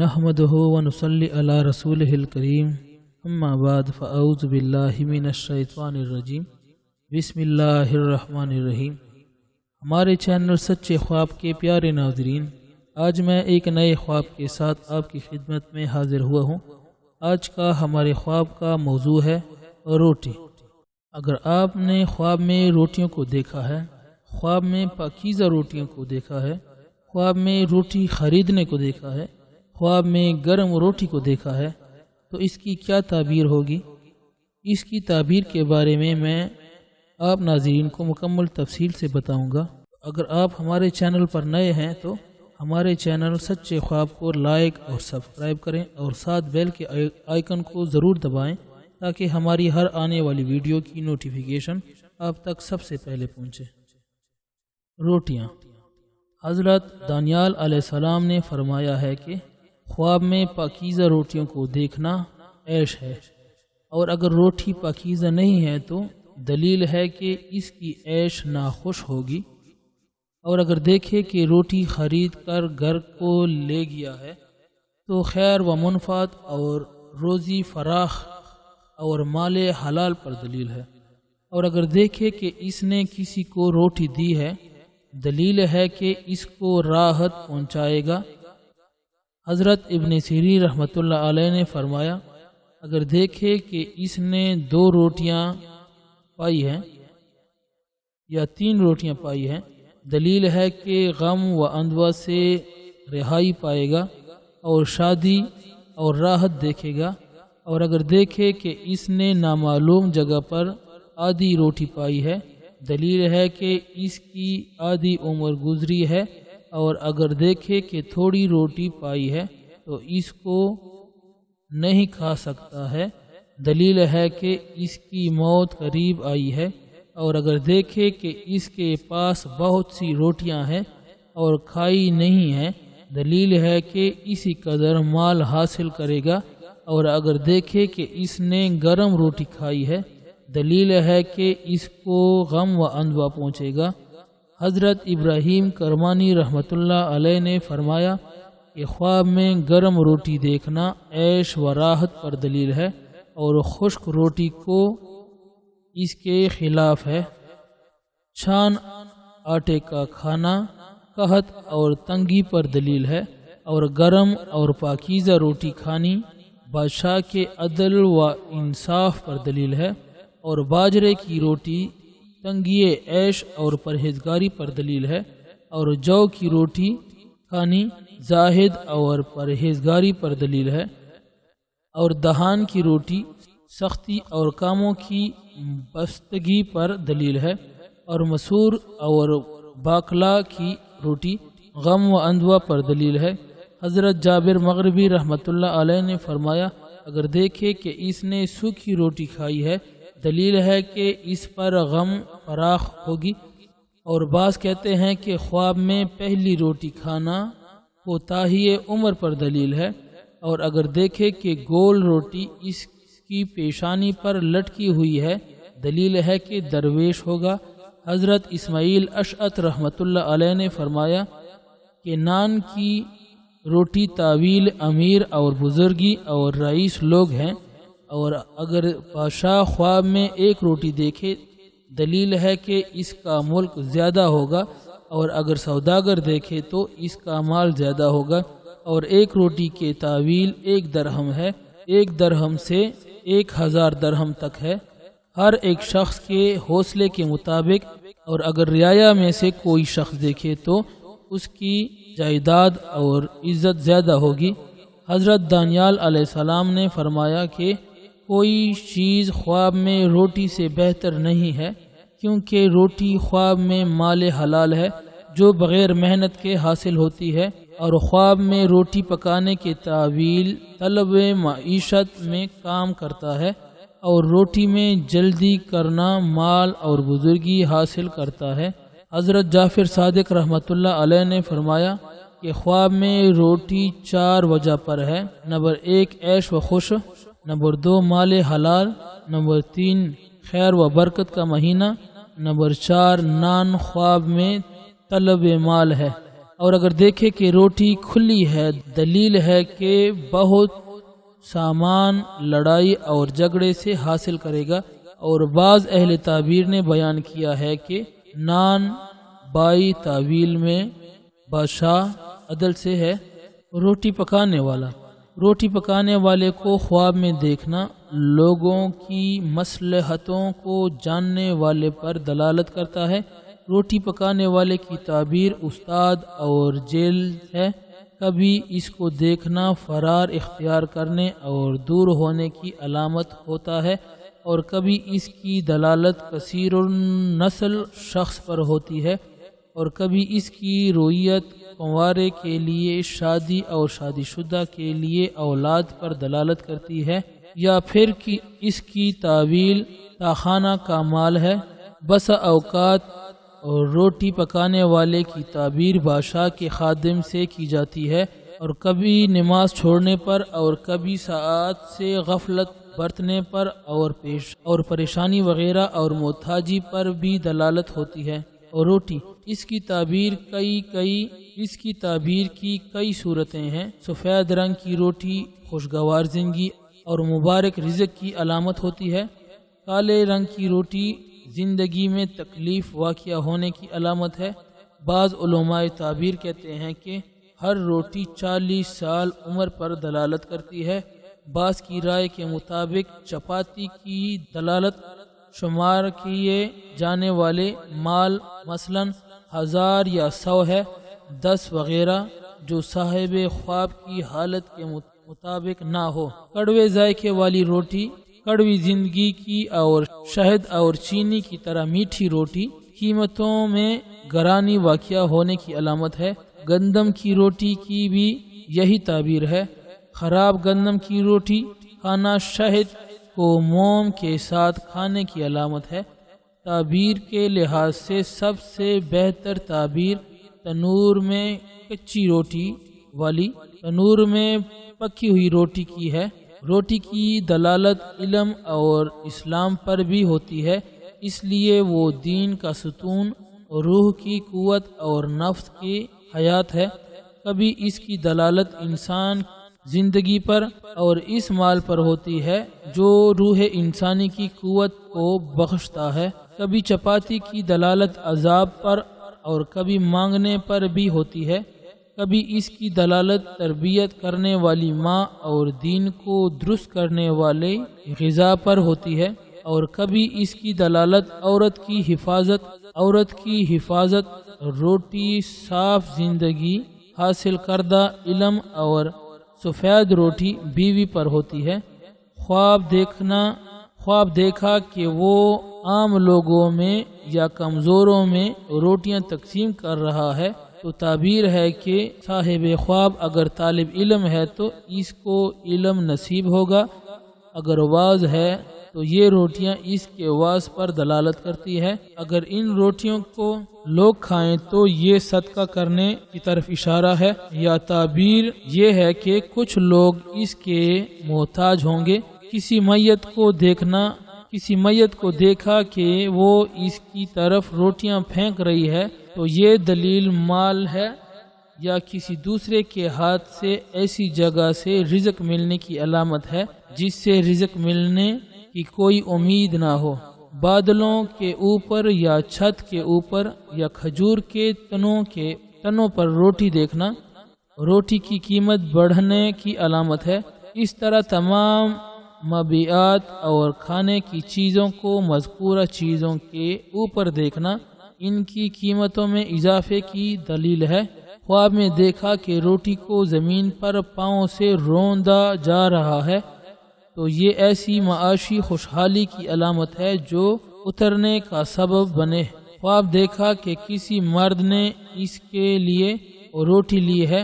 نحمده ونصلي على رسوله الكريم اما بعد فاعوذ باللہ من الشیطان الرجیم بسم اللہ الرحمن الرحیم۔ ہمارے چینل سچے خواب کے پیارے ناظرین، آج میں ایک نئے خواب کے ساتھ آپ کی خدمت میں حاضر ہوا ہوں۔ آج کا ہمارے خواب کا موضوع ہے روٹی۔ اگر آپ نے خواب میں روٹیوں کو دیکھا ہے، خواب میں پاکیزہ روٹیوں کو دیکھا ہے، خواب میں روٹی خریدنے کو دیکھا ہے، خواب میں گرم روٹی کو دیکھا ہے، تو اس کی کیا تعبیر ہوگی؟ اس کی تعبیر کے بارے میں آپ ناظرین کو مکمل تفصیل سے بتاؤں گا۔ اگر آپ ہمارے چینل پر نئے ہیں تو ہمارے چینل سچے خواب کو لائک اور سبسکرائب کریں اور ساتھ بیل کے آئیکن کو ضرور دبائیں تاکہ ہماری ہر آنے والی ویڈیو کی نوٹیفیکیشن آپ تک سب سے پہلے پہنچے۔ روٹیاں۔ حضرت دانیال علیہ السلام نے فرمایا ہے کہ خواب میں پاکیزہ روٹیوں کو دیکھنا عیش ہے، اور اگر روٹی پاکیزہ نہیں ہے تو دلیل ہے کہ اس کی عیش ناخوش ہوگی، اور اگر دیکھے کہ روٹی خرید کر گھر کو لے گیا ہے تو خیر و منفعت اور روزی فراخ اور مال حلال پر دلیل ہے، اور اگر دیکھے کہ اس نے کسی کو روٹی دی ہے دلیل ہے کہ اس کو راحت پہنچائے گا۔ حضرت ابن سیرین رحمۃ اللہ علیہ نے فرمایا، اگر دیکھے کہ اس نے 2 روٹیاں پائی ہیں یا 3 روٹیاں پائی ہیں دلیل ہے کہ غم و اندوہ سے رہائی پائے گا اور شادی اور راحت دیکھے گا، اور اگر دیکھے کہ اس نے نامعلوم جگہ پر آدھی روٹی پائی ہے دلیل ہے کہ اس کی آدھی عمر گزری ہے، اور اگر دیکھے کہ تھوڑی روٹی پائی ہے تو اس کو نہیں کھا سکتا ہے دلیل ہے کہ اس کی موت قریب آئی ہے، اور اگر دیکھے کہ اس کے پاس بہت سی روٹیاں ہیں اور کھائی نہیں ہیں دلیل ہے کہ اسی قدر مال حاصل کرے گا، اور اگر دیکھے کہ اس نے گرم روٹی کھائی ہے دلیل ہے کہ اس کو غم و اندوہ پہنچے گا۔ حضرت ابراہیم کرمانی رحمۃ اللہ علیہ نے فرمایا کہ خواب میں گرم روٹی دیکھنا عیش و راحت پر دلیل ہے، اور خشک روٹی کو اس کے خلاف ہے۔ چھان آٹے کا کھانا قحط اور تنگی پر دلیل ہے، اور گرم اور پاکیزہ روٹی کھانی بادشاہ کے عدل و انصاف پر دلیل ہے، اور باجرے کی روٹی تنگی عیش اور پرہیزگاری پر دلیل ہے، اور جو کی روٹی کھانی زاہد اور پرہیزگاری پر دلیل ہے، اور دہان کی روٹی سختی اور کاموں کی بستگی پر دلیل ہے، اور مسور اور باقلا کی روٹی غم و اندوہ پر دلیل ہے۔ حضرت جابر مغربی رحمۃ اللہ علیہ نے فرمایا، اگر دیکھے کہ اس نے سوکھی روٹی کھائی ہے دلیل ہے کہ اس پر غم فراخ ہوگی، اور بعض کہتے ہیں کہ خواب میں پہلی روٹی کھانا کوتاہی عمر پر دلیل ہے، اور اگر دیکھے کہ گول روٹی اس کی پیشانی پر لٹکی ہوئی ہے دلیل ہے کہ درویش ہوگا۔ حضرت اسماعیل اشعث رحمۃ اللہ علیہ نے فرمایا کہ نان کی روٹی طویل امیر اور بزرگی اور رئیس لوگ ہیں، اور اگر بادشاہ خواب میں ایک روٹی دیکھے دلیل ہے کہ اس کا ملک زیادہ ہوگا، اور اگر سوداگر دیکھے تو اس کا مال زیادہ ہوگا، اور ایک روٹی کے طویل 1 درہم ہے، 1 درہم سے 1000 درہم تک ہے، ہر ایک شخص کے حوصلے کے مطابق، اور اگر رعایا میں سے کوئی شخص دیکھے تو اس کی جائیداد اور عزت زیادہ ہوگی۔ حضرت دانیال علیہ السلام نے فرمایا کہ کوئی چیز خواب میں روٹی سے بہتر نہیں ہے، کیونکہ روٹی خواب میں مال حلال ہے جو بغیر محنت کے حاصل ہوتی ہے، اور خواب میں روٹی پکانے کے تعویل طلب معیشت میں کام کرتا ہے، اور روٹی میں جلدی کرنا مال اور بزرگی حاصل کرتا ہے۔ حضرت جعفر صادق رحمۃ اللہ علیہ نے فرمایا کہ خواب میں روٹی 4 وجہ پر ہے۔ نمبر 1 عیش و خوش، نمبر 2 مال حلال، نمبر 3 خیر و برکت کا مہینہ، نمبر 4 نان خواب میں طلب مال ہے۔ اور اگر دیکھے کہ روٹی کھلی ہے، دلیل ہے کہ بہت سامان لڑائی اور جھگڑے سے حاصل کرے گا۔ اور بعض اہل تعبیر نے بیان کیا ہے کہ نان بائی تعویل میں بادشاہ عدل سے ہے۔ روٹی پکانے والا، روٹی پکانے والے کو خواب میں دیکھنا لوگوں کی مصلحتوں کو جاننے والے پر دلالت کرتا ہے۔ روٹی پکانے والے کی تعبیر استاد اور جیل ہے۔ کبھی اس کو دیکھنا فرار اختیار کرنے اور دور ہونے کی علامت ہوتا ہے، اور کبھی اس کی دلالت کثیر النسل شخص پر ہوتی ہے، اور کبھی اس کی رویت کنوارے کے لیے شادی اور شادی شدہ کے لیے اولاد پر دلالت کرتی ہے، یا پھر کہ اس کی تعویل تاخانہ کا مال ہے۔ بسا اوقات اور روٹی پکانے والے کی تعبیر بادشاہ کے خادم سے کی جاتی ہے، اور کبھی نماز چھوڑنے پر، اور کبھی ساعات سے غفلت برتنے پر اور پریشانی وغیرہ اور محتاجی پر بھی دلالت ہوتی ہے۔ اور روٹی، اس کی تعبیر کی کئی صورتیں ہیں۔ سفید رنگ کی روٹی خوشگوار زندگی اور مبارک رزق کی علامت ہوتی ہے۔ کالے رنگ کی روٹی زندگی میں تکلیف واقع ہونے کی علامت ہے۔ بعض علماء تعبیر کہتے ہیں کہ ہر روٹی 40 سال عمر پر دلالت کرتی ہے۔ بعض کی رائے کے مطابق چپاتی کی دلالت شمار کیے جانے والے مال مثلا 1000 یا 100 ہے، 10 وغیرہ، جو صاحب خواب کی حالت کے مطابق نہ ہو۔ کڑوے ذائقے والی روٹی، کڑوی زندگی کی اور شہد اور چینی کی طرح میٹھی روٹی قیمتوں میں گرانی واقع ہونے کی علامت ہے۔ گندم کی روٹی کی بھی یہی تعبیر ہے۔ خراب گندم کی روٹی کھانا شہد کو موم کے ساتھ کھانے کی علامت ہے۔ تعبیر کے لحاظ سے سب سے بہتر تعبیر تنور میں کچی روٹی والی، تنور میں پکی ہوئی روٹی کی ہے۔ روٹی کی دلالت علم اور اسلام پر بھی ہوتی ہے، اس لیے وہ دین کا ستون، روح کی قوت اور نفس کی حیات ہے۔ کبھی اس کی دلالت انسان زندگی پر اور اس مال پر ہوتی ہے جو روح انسانی کی قوت کو بخشتا ہے۔ کبھی چپاتی کی دلالت عذاب پر اور کبھی مانگنے پر بھی ہوتی ہے۔ کبھی اس کی دلالت تربیت کرنے والی ماں اور دین کو درست کرنے والے غذا پر ہوتی ہے، اور کبھی اس کی دلالت عورت کی حفاظت، روٹی، صاف زندگی، حاصل کردہ علم اور سفید روٹی بیوی پر ہوتی ہے۔ خواب دیکھا کہ وہ عام لوگوں میں یا کمزوروں میں روٹیاں تقسیم کر رہا ہے، تو تعبیر ہے کہ صاحب خواب اگر طالب علم ہے تو اس کو علم نصیب ہوگا، اگر واعظ ہے تو یہ روٹیاں اس کے واعظ پر دلالت کرتی ہے، اگر ان روٹیوں کو لوگ کھائیں تو یہ صدقہ کرنے کی طرف اشارہ ہے، یا تعبیر یہ ہے کہ کچھ لوگ اس کے محتاج ہوں گے۔ کسی میت کو دیکھا کہ وہ اس کی طرف روٹیاں پھینک رہی ہے تو یہ دلیل مال ہے یا کسی دوسرے کے ہاتھ سے ایسی جگہ سے رزق ملنے کی علامت ہے جس سے رزق ملنے کی کوئی امید نہ ہو۔ بادلوں کے اوپر یا چھت کے اوپر یا کھجور کے تنوں پر روٹی دیکھنا روٹی کی قیمت بڑھنے کی علامت ہے۔ اس طرح تمام مبیعات اور کھانے کی چیزوں کو مذکورہ چیزوں کے اوپر دیکھنا ان کی قیمتوں میں اضافے کی دلیل ہے۔ خواب میں دیکھا کہ روٹی کو زمین پر پاؤں سے روندا جا رہا ہے تو یہ ایسی معاشی خوشحالی کی علامت ہے جو اترنے کا سبب بنے۔ خواب دیکھا کہ کسی مرد نے اس کے لیے روٹی لی ہے،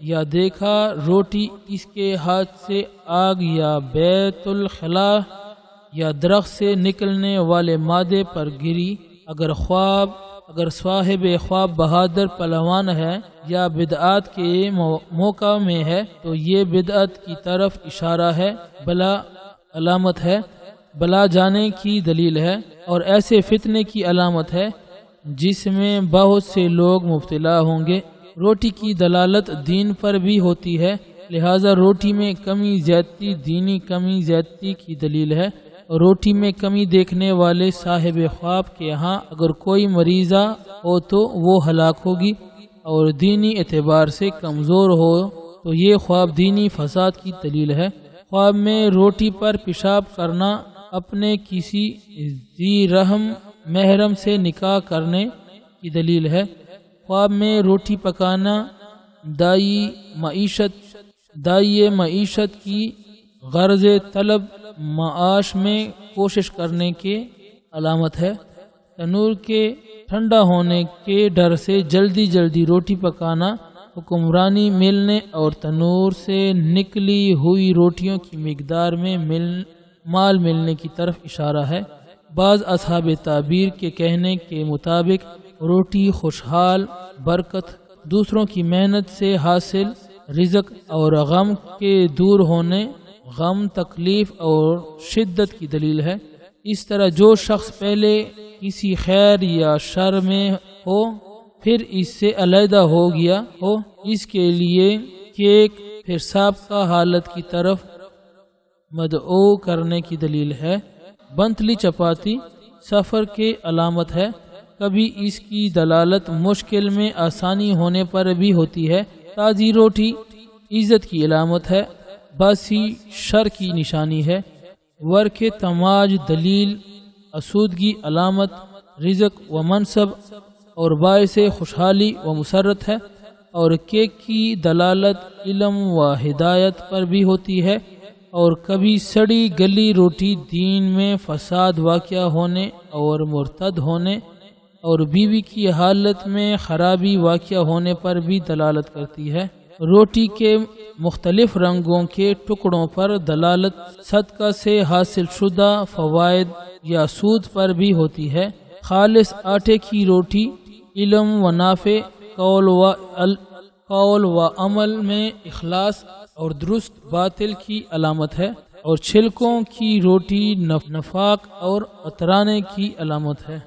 یا دیکھا روٹی اس کے ہاتھ سے آگ یا بیت الخلا یا درخت سے نکلنے والے مادے پر گری۔ اگر صاحب خواب بہادر پہلوان ہے یا بدعات کے موقع میں ہے تو یہ بدعت کی طرف اشارہ ہے، بلا علامت ہے، بلا جانے کی دلیل ہے، اور ایسے فتنے کی علامت ہے جس میں بہت سے لوگ مبتلا ہوں گے۔ روٹی کی دلالت دین پر بھی ہوتی ہے، لہذا روٹی میں کمی زیادتی دینی کمی زیادتی کی دلیل ہے۔ روٹی میں کمی دیکھنے والے صاحب خواب کے ہاں اگر کوئی مریضہ ہو تو وہ ہلاک ہوگی، اور دینی اعتبار سے کمزور ہو تو یہ خواب دینی فساد کی دلیل ہے۔ خواب میں روٹی پر پیشاب کرنا اپنے کسی ذی رحم محرم سے نکاح کرنے کی دلیل ہے۔ خواب میں روٹی پکانا دائی معیشت کی غرض طلب معاش میں کوشش کرنے کی علامت ہے۔ تنور کے ٹھنڈا ہونے کے ڈر سے جلدی جلدی روٹی پکانا حکمرانی ملنے اور تنور سے نکلی ہوئی روٹیوں کی مقدار میں مال ملنے کی طرف اشارہ ہے۔ بعض اصحاب تعبیر کے کہنے کے مطابق روٹی خوشحال، برکت، دوسروں کی محنت سے حاصل رزق اور غم کے دور ہونے، غم، تکلیف اور شدت کی دلیل ہے۔ اس طرح جو شخص پہلے کسی خیر یا شر میں ہو پھر اس سے علیحدہ ہو گیا ہو، اس کے لیے کیک پھر سابقہ حالت کی طرف مدعو کرنے کی دلیل ہے۔ بنتلی چپاتی سفر کی علامت ہے، کبھی اس کی دلالت مشکل میں آسانی ہونے پر بھی ہوتی ہے۔ تازی روٹی عزت کی علامت ہے، باسی شر کی نشانی ہے۔ ورق تماج دلیل اسودگی علامت رزق و منصب اور باعث خوشحالی و مسرت ہے، اور کیک کی دلالت علم و ہدایت پر بھی ہوتی ہے۔ اور کبھی سڑی گلی روٹی دین میں فساد واقع ہونے اور مرتد ہونے اور بیوی کی حالت میں خرابی واقع ہونے پر بھی دلالت کرتی ہے۔ روٹی کے مختلف رنگوں کے ٹکڑوں پر دلالت صدقہ سے حاصل شدہ فوائد یا سود پر بھی ہوتی ہے۔ خالص آٹے کی روٹی علم و نافع، قول و عمل میں اخلاص اور درست باطل کی علامت ہے، اور چھلکوں کی روٹی نفاق اور اترانے کی علامت ہے۔